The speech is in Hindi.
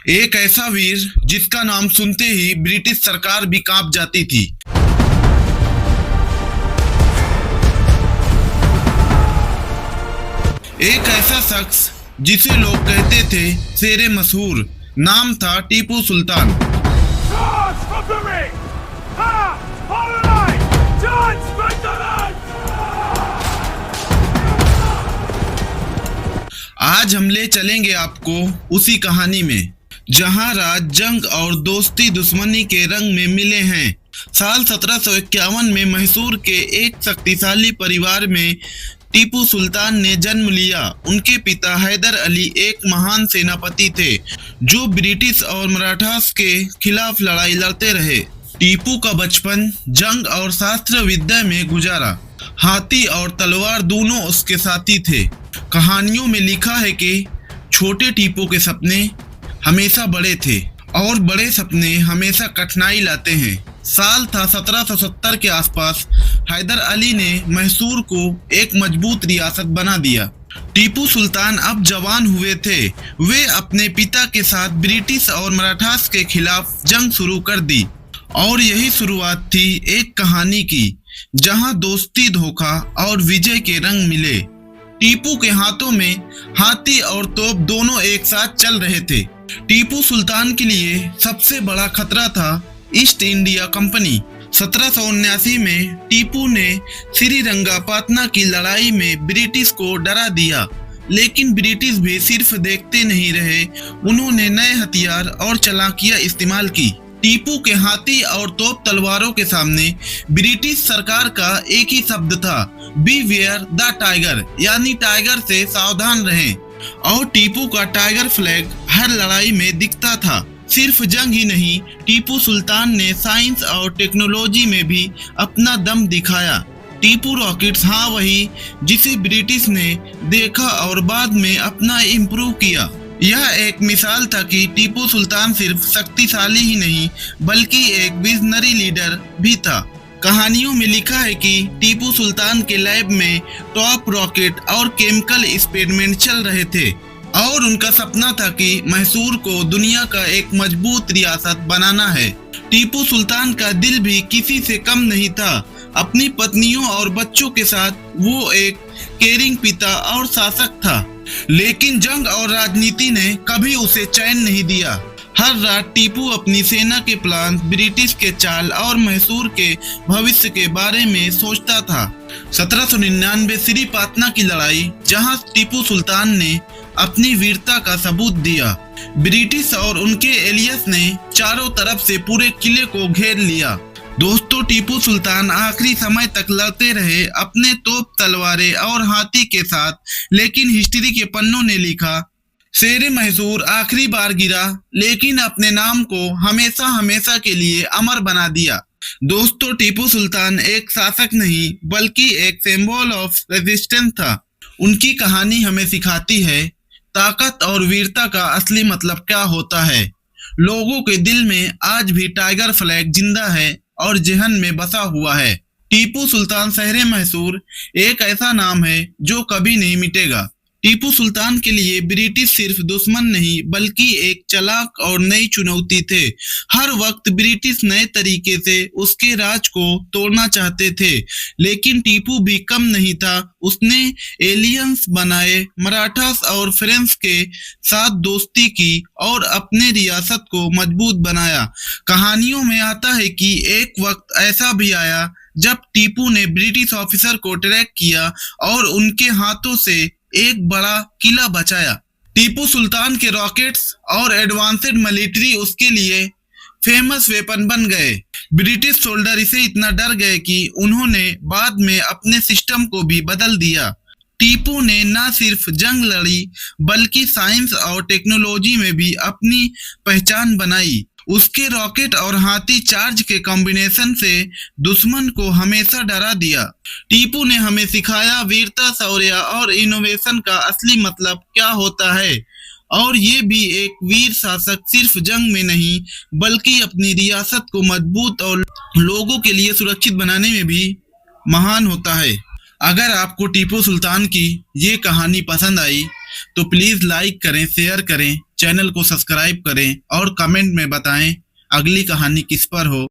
एक ऐसा वीर जिसका नाम सुनते ही ब्रिटिश सरकार भी कांप जाती थी। एक ऐसा शख्स जिसे लोग कहते थे शेरे मशहूर, नाम था टीपू सुल्तान। आज हम ले चलेंगे आपको उसी कहानी में जहां राज, जंग और दोस्ती दुश्मनी के रंग में मिले हैं। साल 1751 में मैसूर के एक शक्तिशाली परिवार में टीपू सुल्तान ने जन्म लिया। उनके पिता हैदर अली एक महान सेनापति थे जो ब्रिटिश और मराठास के खिलाफ लड़ाई लड़ते रहे। टीपू का बचपन जंग और शास्त्र विद्या में गुजारा। हाथी और तलवार दोनों उसके साथी थे। कहानियों में लिखा है कि छोटे टीपू के सपने हमेशा बड़े थे और बड़े सपने हमेशा कठिनाई लाते हैं। साल था 1770 के आसपास। हैदर अली ने मैसूर को एक मजबूत रियासत बना दिया। टीपू सुल्तान अब जवान हुए थे। वे अपने पिता के साथ ब्रिटिश और मराठास के खिलाफ जंग शुरू कर दी और यही शुरुआत थी एक कहानी की जहां दोस्ती, धोखा और विजय के रंग मिले। टीपू के हाथों में हाथी और तोप दोनों एक साथ चल रहे थे। टीपू सुल्तान के लिए सबसे बड़ा खतरा था ईस्ट इंडिया कंपनी। 1779 में टीपू ने श्रीरंगपटन की लड़ाई में ब्रिटिश को डरा दिया, लेकिन ब्रिटिश भी सिर्फ देखते नहीं रहे। उन्होंने नए हथियार और चालाकियां इस्तेमाल की। टीपू के हाथी और तोप तलवारों के सामने ब्रिटिश सरकार का एक ही शब्द था, बीवेयर द टाइगर, यानी टाइगर से सावधान रहें। और टीपू का टाइगर फ्लैग हर लड़ाई में दिखता था। सिर्फ जंग ही नहीं, टीपू सुल्तान ने साइंस और टेक्नोलॉजी में भी अपना दम दिखाया। टीपू रॉकेट्स, हाँ वही जिसे ब्रिटिश ने देखा और बाद में अपना इम्प्रूव किया। यह एक मिसाल था कि टीपू सुल्तान सिर्फ शक्तिशाली ही नहीं बल्कि एक विजनरी लीडर भी था। कहानियों में लिखा है कि टीपू सुल्तान के लैब में टॉप रॉकेट और केमिकल एक्सपेरिमेंट चल रहे थे और उनका सपना था कि मैसूर को दुनिया का एक मजबूत रियासत बनाना है। टीपू सुल्तान का दिल भी किसी से कम नहीं था। अपनी पत्नियों और बच्चों के साथ वो एक केयरिंग पिता और शासक था, लेकिन जंग और राजनीति ने कभी उसे चैन नहीं दिया। हर रात टीपू अपनी सेना के प्लान, ब्रिटिश के चाल और मैसूर के भविष्य के बारे में सोचता था। 1799 श्रीरंगपटन की लड़ाई, जहां टीपू सुल्तान ने अपनी वीरता का सबूत दिया। ब्रिटिश और उनके एलियस ने चारों तरफ से पूरे किले को घेर लिया। दोस्तों, टीपू सुल्तान आखिरी समय तक लड़ते रहे अपने तोप, तलवारें और हाथी के साथ, लेकिन हिस्ट्री के पन्नों ने लिखा, शेरे मैसूर आखिरी बार गिरा लेकिन अपने नाम को हमेशा हमेशा के लिए अमर बना दिया। दोस्तों, टीपू सुल्तान एक शासक नहीं बल्कि एक सिंबल ऑफ रेजिस्टेंस था। उनकी कहानी हमें सिखाती है ताकत और वीरता का असली मतलब क्या होता है। लोगों के दिल में आज भी टाइगर फ्लैग जिंदा है और जहन में बसा हुआ है। टीपू सुल्तान शहरे मैसूर एक ऐसा नाम है जो कभी नहीं मिटेगा। टीपू सुल्तान के लिए ब्रिटिश सिर्फ दुश्मन नहीं बल्कि एक चालाक और नई चुनौती थे। हर वक्त ब्रिटिश नए तरीके से उसके राज को तोड़ना चाहते थे, लेकिन टीपू भी कम नहीं था। उसने एलियंस बनाए, मराठास और फ्रेंच के साथ दोस्ती की और अपने रियासत को मजबूत बनाया। कहानियों में आता है कि एक वक्त ऐसा भी आया जब टीपू ने ब्रिटिश ऑफिसर को ट्रैक किया और उनके हाथों से एक बड़ा किला बचाया। टीपू सुल्तान के रॉकेट्स और एडवांस्ड मिलिट्री उसके लिए फेमस वेपन बन गए। ब्रिटिश सोल्जर इसे इतना डर गए कि उन्होंने बाद में अपने सिस्टम को भी बदल दिया। टीपू ने न सिर्फ जंग लड़ी बल्कि साइंस और टेक्नोलॉजी में भी अपनी पहचान बनाई। उसके रॉकेट और हाथी चार्ज के कॉम्बिनेशन से दुश्मन को हमेशा डरा दिया। टीपू ने हमें सिखाया वीरता, शौर्य और इनोवेशन का असली मतलब क्या होता है। और ये भी एक वीर शासक सिर्फ जंग में नहीं बल्कि अपनी रियासत को मजबूत और लोगों के लिए सुरक्षित बनाने में भी महान होता है। अगर आपको टीपू सुल्तान की ये कहानी पसंद आई तो प्लीज लाइक करें, शेयर करें, चैनल को सब्सक्राइब करें और कमेंट में बताएं अगली कहानी किस पर हो।